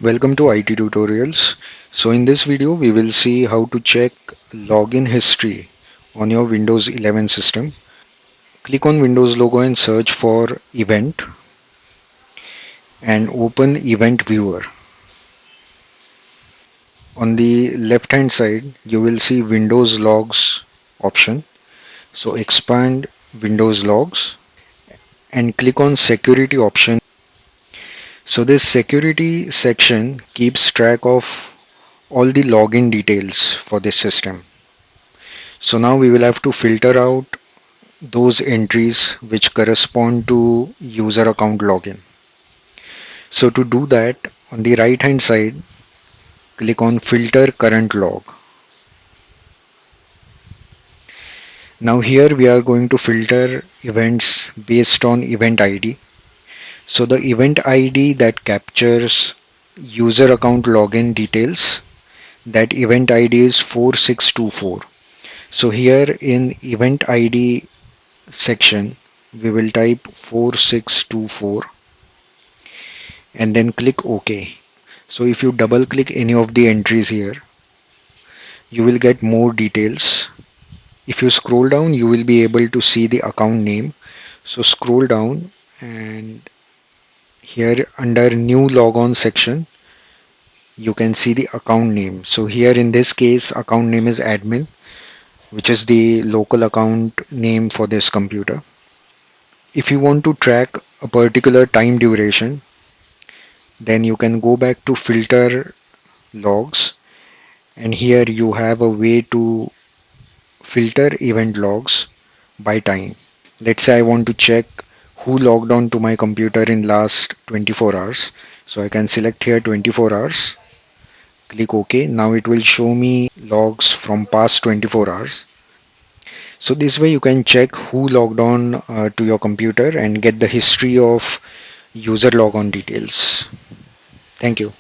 Welcome to IT tutorials. So in this video we will see how to check login history on your Windows 11 system. Click on Windows logo and search for event and open event viewer. On the left hand side you will see Windows logs option. So expand Windows logs and click on security option. So this security section keeps track of all the login details for this system. So now we will have to filter out those entries which correspond to user account login. So to do that, on the right hand side, click on filter current log. Now here we are going to filter events based on event ID. So the event ID that captures user account login details, that event ID is 4624. So here in event ID section, we will type 4624 and then click OK. So if you double click any of the entries here, you will get more details. If you scroll down, you will be able to see the account name. So scroll down and here under new logon section, you can see the account name. So here in this case, account name is admin, which is the local account name for this computer. If you want to track a particular time duration, then you can go back to filter logs, and here you have a way to filter event logs by time. Let's say I want to check who logged on to my computer in last 24 hours. So I can select here 24 hours, click OK. Now it will show me logs from past 24 hours. So this way you can check who logged on to your computer and get the history of user logon details. Thank you.